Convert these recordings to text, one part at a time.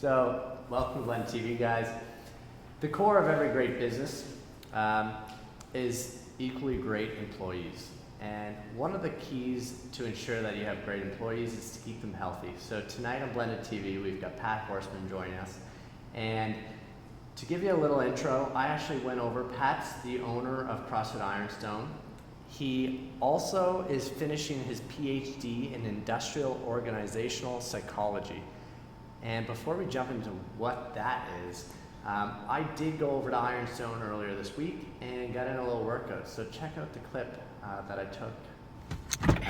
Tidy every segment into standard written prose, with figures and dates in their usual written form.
So, welcome to BlendedTV, guys. The core of every great business is equally great employees. And one of the keys to ensure that you have great employees is to keep them healthy. So tonight on BlendedTV, we've got Pat Horsman joining us. And to give you a little intro, I actually went over, Pat's the owner of CrossFit Ironstone. He also is finishing his PhD in industrial organizational psychology. And before we jump into what that is, I did go over to Ironstone earlier this week and got in a little workout. So check out the clip that I took.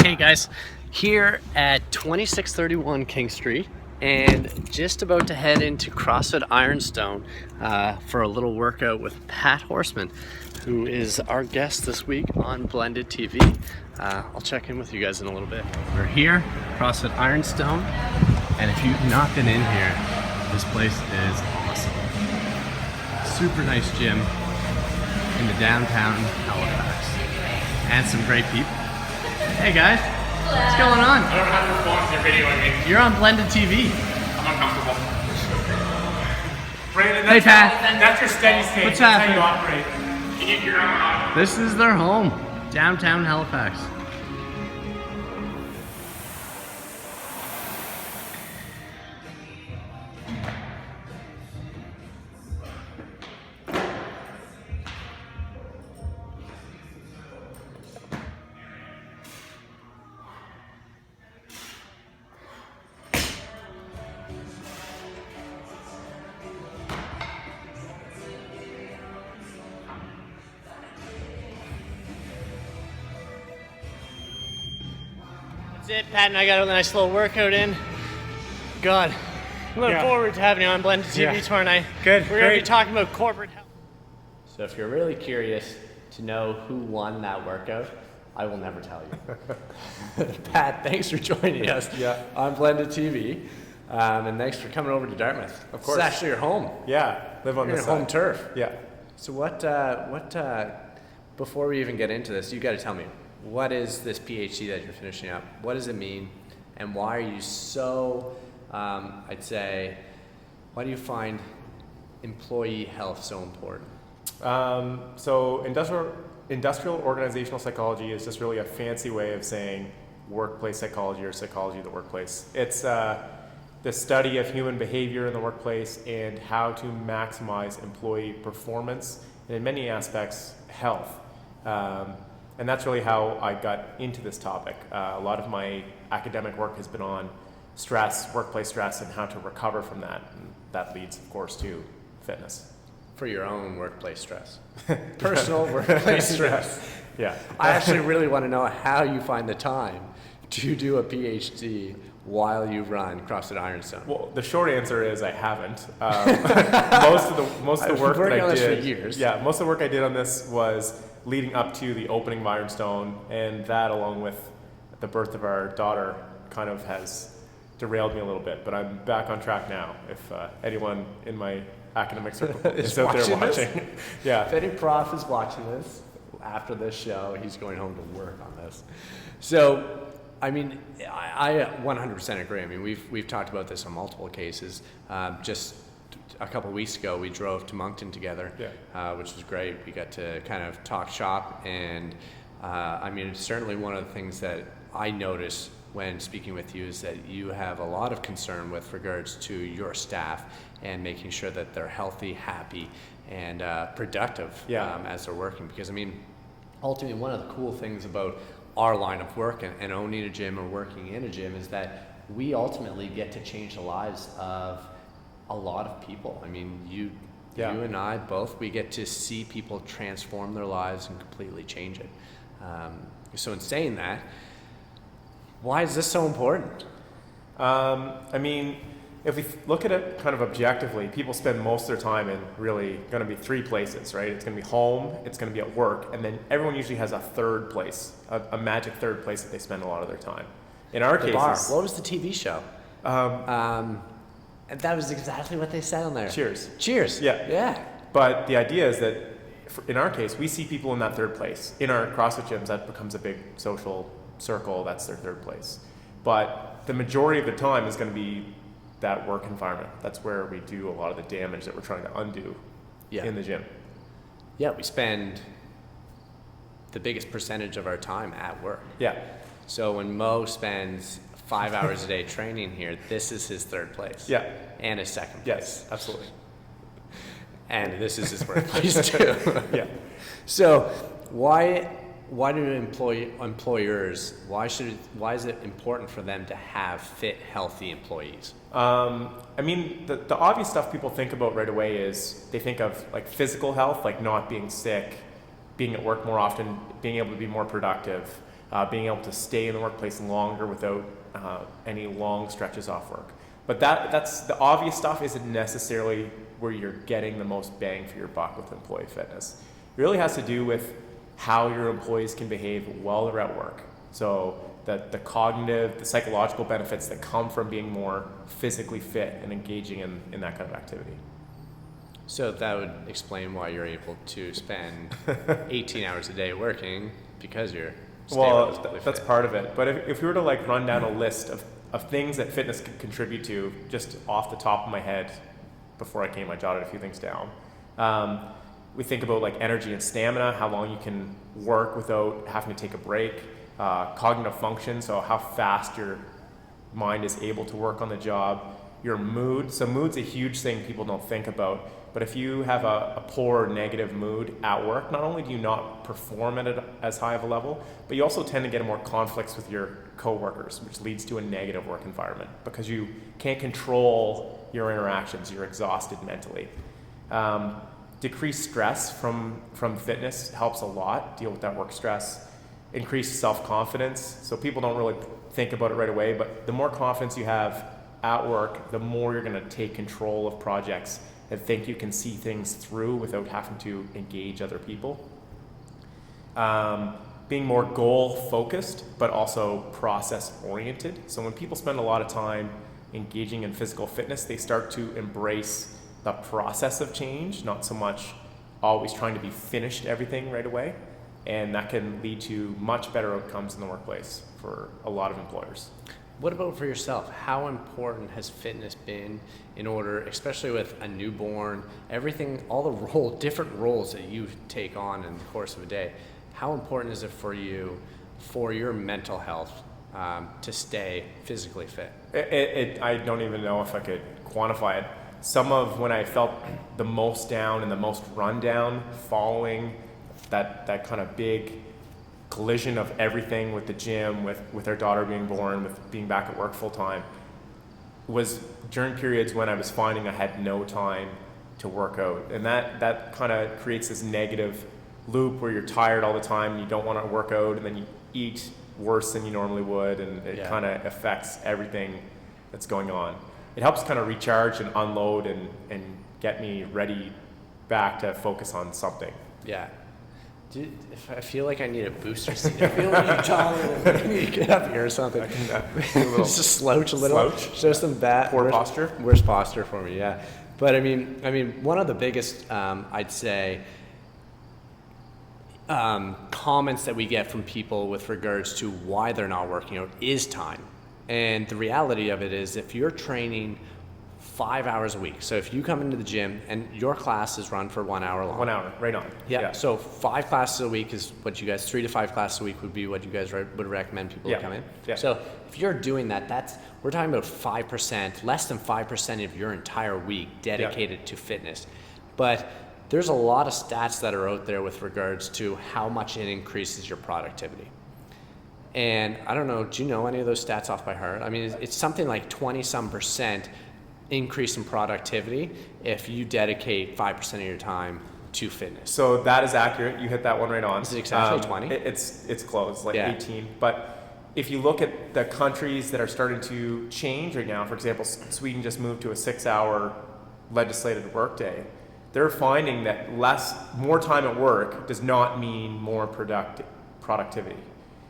Hey guys, here at 2631 King Street, and just about to head into CrossFit Ironstone for a little workout with Pat Horsman, who is our guest this week on BlendedTV. I'll check in with you guys in a little bit. We're here, CrossFit Ironstone, and if you've not been in here, this place is awesome. Super nice gym in the downtown Halifax, and some great people. Hey guys, what's going on? I don't have to respond to your video, I mean. You're on BlendedTV. I'm uncomfortable. Brandon, Hey, Pat. That's your steady state. What's That's happening? how you operate. You get your own. This is their home, downtown Halifax. That's it, Pat and I got a nice little workout in. God, I'm looking forward to having you on BlendedTV tomorrow night. Good, We're going to be great. talking about corporate health. So if you're really curious to know who won that workout, I will never tell you. Pat, thanks for joining us on BlendedTV. And thanks for coming over to Dartmouth. Of course. It's actually your home. Yeah, live on Your this home side. turf. Yeah. So before we even get into this, you got to tell me, what is this PhD that you're finishing up? What does it mean? And why are you so, why do you find employee health so important? So industrial organizational psychology is just really a fancy way of saying workplace psychology or psychology of the workplace. It's the study of human behavior in the workplace and how to maximize employee performance and in many aspects health. And that's really how I got into this topic. A lot of my academic work has been on stress, workplace stress, and how to recover from that. And that leads, of course, to fitness. For your own workplace stress. Personal workplace stress. Yeah. I actually really want to know how you find the time to do a PhD while you run CrossFit Ironstone. Well, the short answer is I haven't. Most of the work that I've been working I on this did, for years. yeah, most of the work I did on this was leading up to the opening of Ironstone, and that, along with the birth of our daughter, kind of has derailed me a little bit. But I'm back on track now. If anyone in my academic circle is out there watching, yeah. If any prof is watching this after this show, he's going home to work on this. So, I mean, I 100% agree. I mean, we've talked about this on multiple cases. Just a couple of weeks ago, we drove to Moncton together, which was great. We got to kind of talk shop, and I mean, it's certainly one of the things that I notice when speaking with you is that you have a lot of concern with regards to your staff and making sure that they're healthy, happy, and productive as they're working. Because I mean, ultimately, one of the cool things about our line of work and owning a gym or working in a gym is that we ultimately get to change the lives of a lot of people. I mean, you and I both, we get to see people transform their lives and completely change it. So in saying that, why is this so important? I mean, if we look at it kind of objectively, people spend most of their time in really going to be three places, right? It's going to be home, it's going to be at work, and then everyone usually has a third place, a magic third place that they spend a lot of their time. In our cases, Bar. What was the TV show? And that was exactly what they said on there. Cheers. Cheers. Yeah. But the idea is that in our case, we see people in that third place. In our CrossFit gyms, that becomes a big social circle. That's their third place. But the majority of the time is going to be that work environment. That's where we do a lot of the damage that we're trying to undo in the gym. Yeah, we spend the biggest percentage of our time at work. Yeah. So when Mo spends 5 hours a day training here, this is his third place. Yeah. And his second place. Yes, absolutely. And this is his workplace too. Yeah. So why do employers, why is it important for them to have fit, healthy employees? I mean, the obvious stuff people think about right away is they think of like physical health, like not being sick, being at work more often, being able to be more productive, being able to stay in the workplace longer without any long stretches off work. But that's the obvious stuff isn't necessarily where you're getting the most bang for your buck with employee fitness. It really has to do with how your employees can behave while they're at work. So the cognitive, the psychological benefits that come from being more physically fit and engaging in that kind of activity. So that would explain why you're able to spend 18 hours a day working, because you're that's part of it. But if we were to like run down a list of things that fitness could contribute to, just off the top of my head, before I came, I jotted a few things down. We think about like energy and stamina, how long you can work without having to take a break. Cognitive function, so how fast your mind is able to work on the job. Your mood, so mood's a huge thing people don't think about, but if you have a poor negative mood at work, not only do you not perform at as high of a level, but you also tend to get more conflicts with your coworkers, which leads to a negative work environment because you can't control your interactions, you're exhausted mentally. Decreased stress from fitness helps a lot, deal with that work stress. Increased self-confidence, so people don't really think about it right away, but the more confidence you have at work, the more you're going to take control of projects and think you can see things through without having to engage other people. Being more goal-focused, but also process-oriented. So when people spend a lot of time engaging in physical fitness, they start to embrace the process of change, not so much always trying to be finished everything right away. And that can lead to much better outcomes in the workplace for a lot of employers. What about for yourself? How important has fitness been in order, especially with a newborn, everything, all the different roles that you take on in the course of a day? How important is it for you, for your mental health, to stay physically fit? I don't even know if I could quantify it. Some of when I felt the most down and the most run down following that kind of big collision of everything with the gym, with our daughter being born, with being back at work full time, was during periods when I was finding I had no time to work out. And that kind of creates this negative loop where you're tired all the time and you don't want to work out, and then you eat worse than you normally would, and it kind of affects everything that's going on. It helps kind of recharge and unload and get me ready back to focus on something. Yeah. Dude, if I feel like I need a booster seat. I feel like you're taller than me. Get up here or something. I can Just slouch a little. Slouch? Show some Poor posture? Worst posture for me, yeah. But I mean, one of the biggest, I'd say, comments that we get from people with regards to why they're not working out is time. And the reality of it is, if you're training 5 hours a week, so if you come into the gym and your class is run for 1 hour long. 1 hour, right on. Yeah. So 5 classes a week is what you guys, 3 to 5 classes a week would be what you guys would recommend people to come in. Yeah. So if you're doing that, we're talking about 5%, less than 5% of your entire week dedicated to fitness. But there's a lot of stats that are out there with regards to how much it increases your productivity. And I don't know, do you know any of those stats off by heart? I mean, it's something like 20-some% increase in productivity if you dedicate 5% of your time to fitness. So that is accurate. You hit that one right on. Is it exactly 20? It's close, like 18. But if you look at the countries that are starting to change right now, for example, Sweden just moved to a 6-hour legislated workday. They're finding that more time at work does not mean more productivity.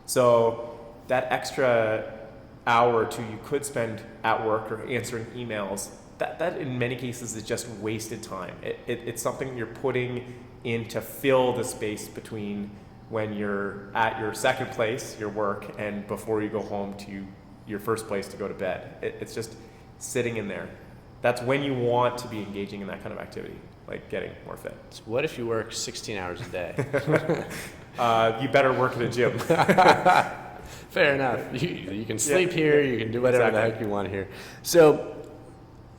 So that extra hour or two you could spend at work or answering emails, that in many cases is just wasted time. It's something you're putting in to fill the space between when you're at your second place, your work, and before you go home to your first place to go to bed. It's just sitting in there. That's when you want to be engaging in that kind of activity, like getting more fit. So what if you work 16 hours a day? You better work at a gym. Fair enough. You can sleep here, you can do whatever the heck you want here. So,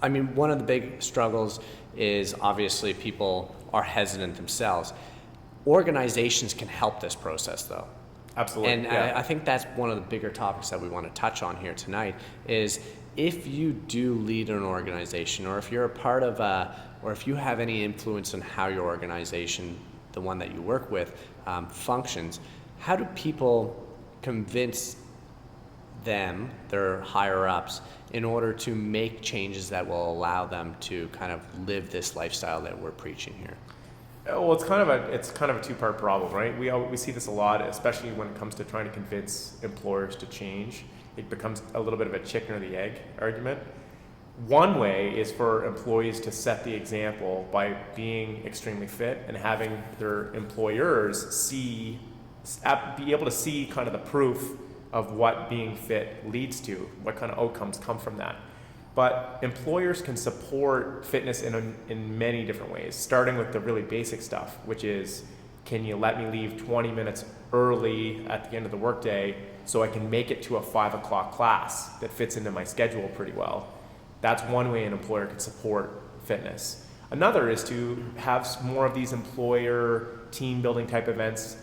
I mean, one of the big struggles is obviously people are hesitant themselves. Organizations can help this process though. Absolutely. And I think that's one of the bigger topics that we want to touch on here tonight is if you do lead an organization, or if you're a part of or if you have any influence on how your organization, the one that you work with, functions, how do people convince them, their higher ups, in order to make changes that will allow them to kind of live this lifestyle that we're preaching here? Well, it's kind of a two-part problem, right? We see this a lot, especially when it comes to trying to convince employers to change. It becomes a little bit of a chicken or the egg argument. One way is for employees to set the example by being extremely fit and having their employers be able to see kind of the proof of what being fit leads to, what kind of outcomes come from that. But employers can support fitness in many different ways, starting with the really basic stuff, which is, can you let me leave 20 minutes early at the end of the workday so I can make it to a 5 o'clock class that fits into my schedule pretty well? That's one way an employer can support fitness. Another is to have more of these employer team building type events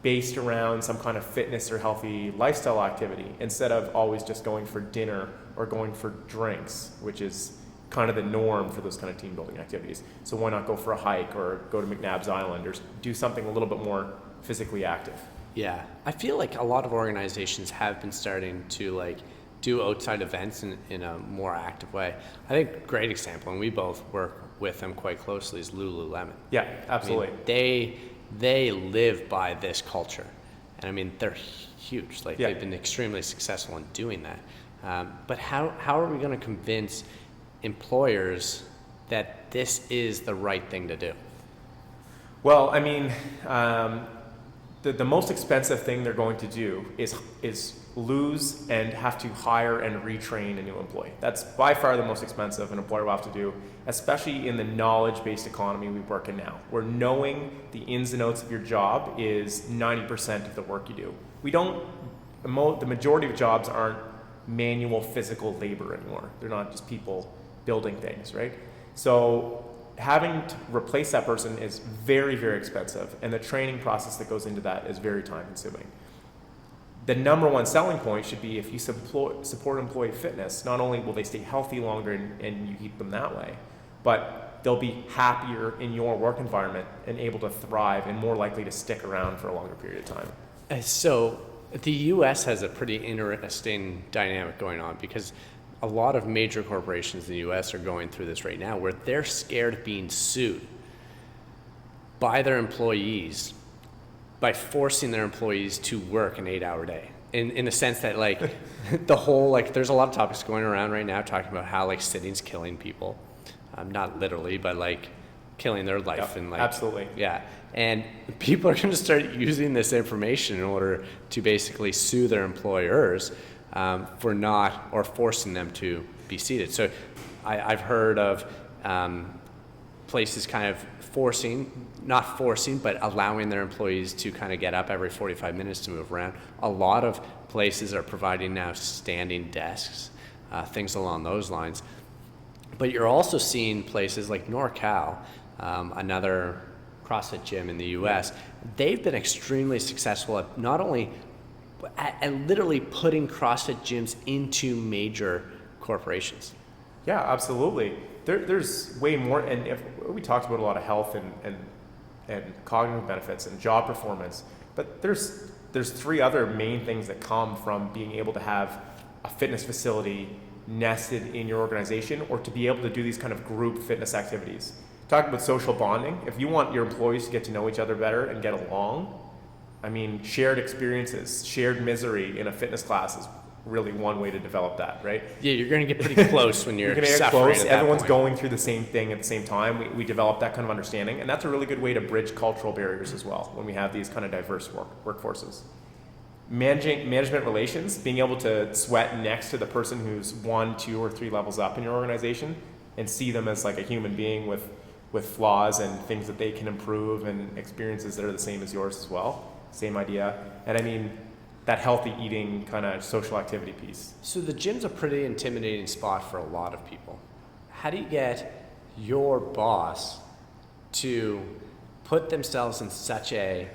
based around some kind of fitness or healthy lifestyle activity instead of always just going for dinner or going for drinks, which is kind of the norm for those kind of team building activities. So why not go for a hike or go to McNabb's Island or do something a little bit more physically active? Yeah, I feel like a lot of organizations have been starting to do outside events in a more active way. I think a great example, and we both work with them quite closely, is Lululemon. Yeah, absolutely. I mean, they live by this culture, and I mean they're huge. They've been extremely successful in doing that. But how are we going to convince employers that this is the right thing to do? Well, I mean, the most expensive thing they're going to do is lose and have to hire and retrain a new employee. That's by far the most expensive an employer will have to do, especially in the knowledge-based economy we work in now, where knowing the ins and outs of your job is 90% of the work you do. The majority of jobs aren't manual physical labor anymore. They're not just people building things, right? So having to replace that person is very, very expensive, and the training process that goes into that is very time consuming. The number one selling point should be if you support employee fitness, not only will they stay healthy longer and you keep them that way, but they'll be happier in your work environment and able to thrive and more likely to stick around for a longer period of time. So the U.S. has a pretty interesting dynamic going on because a lot of major corporations in the U.S. are going through this right now where they're scared of being sued by their employees by forcing their employees to work an 8-hour day. In the sense that the whole, there's a lot of topics going around right now talking about how sitting's killing people. Not literally, but killing their life. Yep, absolutely. Yeah. And people are going to start using this information in order to basically sue their employers for not, or forcing them to be seated. So I've heard of places kind of not forcing, but allowing their employees to kind of get up every 45 minutes to move around. A lot of places are providing now standing desks, things along those lines. But you're also seeing places like NorCal, another CrossFit gym in the US, they've been extremely successful at not only at literally putting CrossFit gyms into major corporations. Yeah, absolutely. There's way more, and if we talked about a lot of health and cognitive benefits and job performance, but there's 3 other main things that come from being able to have a fitness facility nested in your organization, or to be able to do these kind of group fitness activities. Talking about social bonding, if you want your employees to get to know each other better and get along, I mean, shared experiences, shared misery in a fitness class is really one way to develop that, right? Yeah, you're going to get pretty close when you're going to get suffering. Close. Everyone's going through the same thing at the same time. We develop that kind of understanding, and that's a really good way to bridge cultural barriers as well when we have these kind of diverse workforces. management relations, being able to sweat next to the person who's 1, 2, or 3 levels up in your organization and see them as like a human being with flaws and things that they can improve and experiences that are the same as yours as well. Same idea. And I mean, that healthy eating kind of social activity piece. So the gym's a pretty intimidating spot for a lot of people. How do you get your boss to put themselves in such a,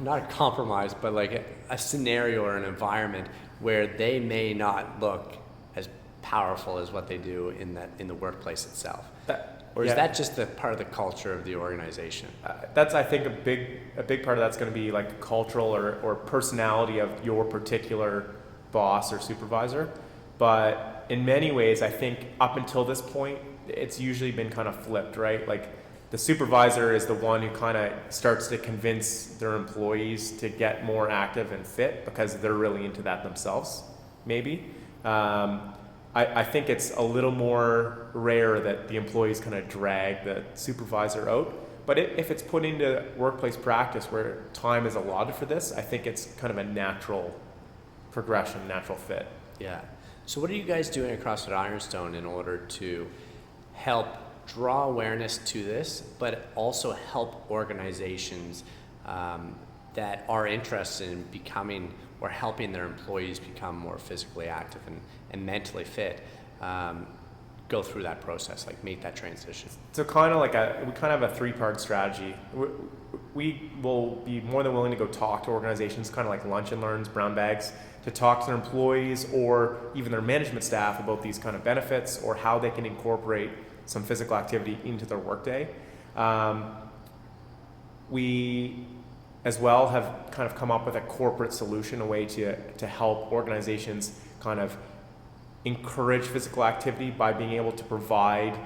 not a compromise, but like a scenario or an environment where they may not look as powerful as what they do in the workplace itself? Or is that just the part of the culture of the organization? That's, I think, a big part of that's going to be like cultural or personality of your particular boss or supervisor. But in many ways, I think up until this point, it's usually been kind of flipped, right? Like the supervisor is the one who kind of starts to convince their employees to get more active and fit because they're really into that themselves, maybe. I think it's a little more rare that the employees kind of drag the supervisor out. But if it's put into workplace practice where time is allotted for this, I think it's kind of a natural progression, natural fit. Yeah. So what are you guys doing across at Ironstone in order to help draw awareness to this, but also help organizations that are interested in becoming or helping their employees become more physically active and mentally fit, go through that process, like make that transition? So kind of like we kind of have a 3-part strategy. We will be more than willing to go talk to organizations, kind of like lunch and learns, brown bags, to talk to their employees or even their management staff about these kind of benefits or how they can incorporate some physical activity into their workday. We as well have kind of come up with a corporate solution, a way to help organizations kind of encourage physical activity by being able to provide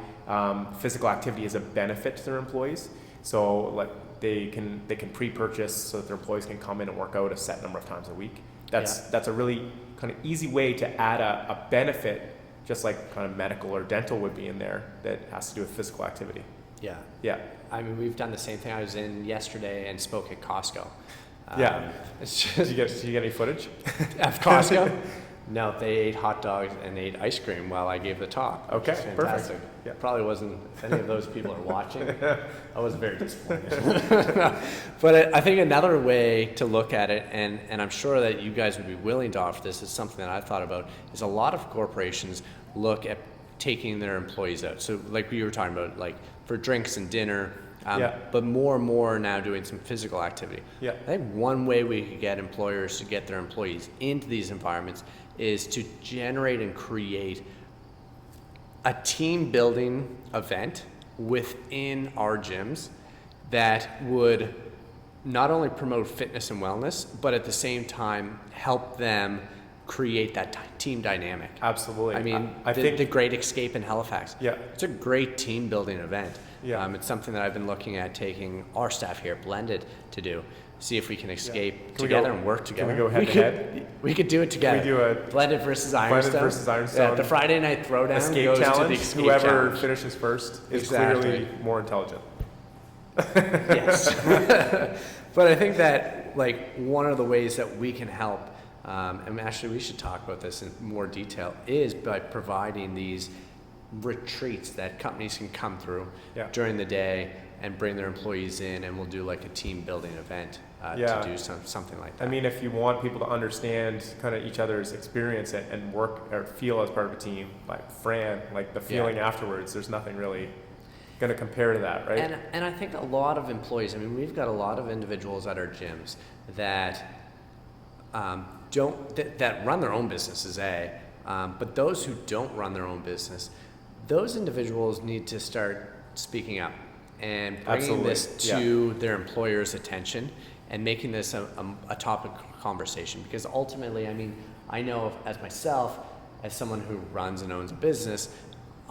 physical activity as a benefit to their employees. So like they can pre-purchase so that their employees can come in and work out a set number of times a week. That's a really kind of easy way to add a benefit, just like kind of medical or dental would be in there, that has to do with physical activity. Yeah. Yeah. I mean, we've done the same thing. I was in yesterday and spoke at Costco. It's just, did you get any footage? At Costco? No, they ate hot dogs and ate ice cream while I gave the talk. Okay, fantastic. Perfect. Yeah. Probably wasn't, if any of those people are watching, I was very disappointed. But I think another way to look at it, and I'm sure that you guys would be willing to offer this, is something that I've thought about, is a lot of corporations look at taking their employees out. So like we were talking about, like for drinks and dinner, but more and more now doing some physical activity. Yeah. I think one way we could get employers to get their employees into these environments is to generate and create a team building event within our gyms that would not only promote fitness and wellness, but at the same time help them create that team dynamic. Absolutely. I mean, I think the Great Escape in Halifax. Yeah. It's a great team building event. Yeah. It's something that I've been looking at taking our staff here at Blended to do. See if we can escape together and work together. Can we go head to head? We could do it together. Can we do a Blended versus Ironstone? Yeah, the Friday night throwdown escape goes challenge. to the escape Whoever challenge. finishes first is Exactly. clearly more intelligent. Yes. But I think that like one of the ways that we can help, and actually we should talk about this in more detail, is by providing these retreats that companies can come through during the day and bring their employees in, and we'll do like a team building event to do something like that. I mean, if you want people to understand kind of each other's experience and work or feel as part of a team, like Fran, like the feeling afterwards, there's nothing really going to compare to that, right? And I think a lot of employees, I mean, we've got a lot of individuals at our gyms that that run their own businesses, but those who don't run their own business, those individuals need to start speaking up and bringing this to their employer's attention and making this a topic of conversation. Because ultimately, I mean, I know as myself, as someone who runs and owns a business,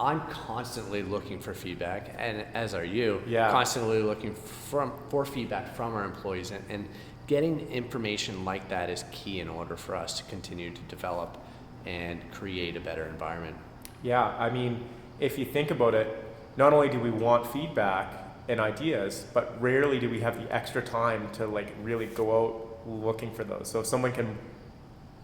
I'm constantly looking for feedback, and as are you, constantly looking for feedback from our employees, and getting information like that is key in order for us to continue to develop and create a better environment. Yeah, I mean, if you think about it, not only do we want feedback and ideas, but rarely do we have the extra time to like really go out looking for those. So if someone can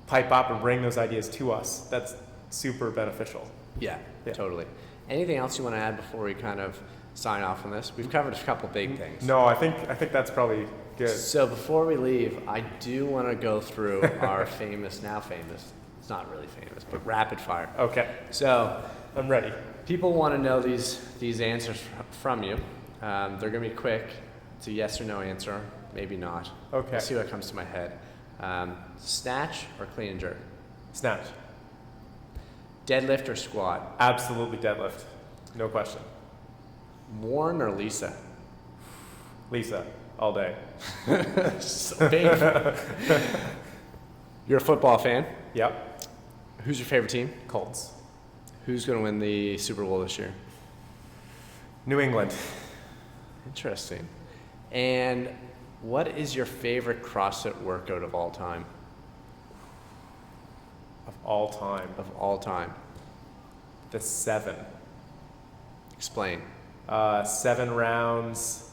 pipe up and bring those ideas to us, that's super beneficial. Yeah, Yeah. totally. Anything else you want to add before we kind of sign off on this? We've covered a couple big things. No, I think that's probably good. So before we leave, I do want to go through our now famous, it's not really famous, but rapid fire. Okay, So I'm ready. people want to know these answers from you. They're going to be quick. It's a yes or no answer, maybe not. Okay. Let's see what comes to my head. Snatch or clean and jerk? Snatch. Deadlift or squat? Absolutely deadlift. No question. Warren or Lisa? Lisa, all day. So big. You're a football fan. Yep. Who's your favorite team? Colts. Who's going to win the Super Bowl this year? New England. Interesting. And what is your favorite CrossFit workout of all time? Of all time. Of all time. The 7. Explain. 7 rounds,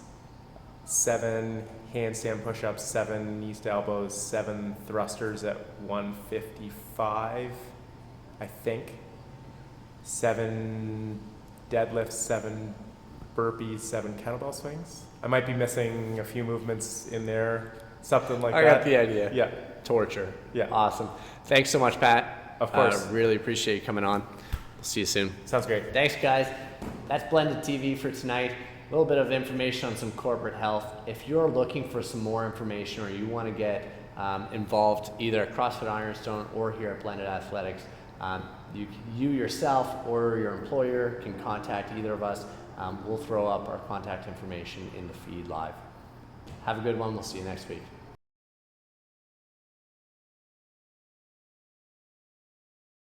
7 handstand push-ups, 7 knees to elbows, 7 thrusters at 155, I think. 7 deadlifts, 7 burpees, 7 kettlebell swings. I might be missing a few movements in there, something like I that. got the idea. Yeah. Torture. Yeah. Awesome. Thanks so much, Pat. Of course. Really appreciate you coming on. See you soon. Sounds great. Thanks, guys. That's BlendedTV for tonight. A little bit of information on some corporate health. If you're looking for some more information or you want to get involved either at CrossFit Ironstone or here at Blended Athletics, you yourself or your employer can contact either of us. We'll throw up our contact information in the feed live. Have a good one. We'll see you next week.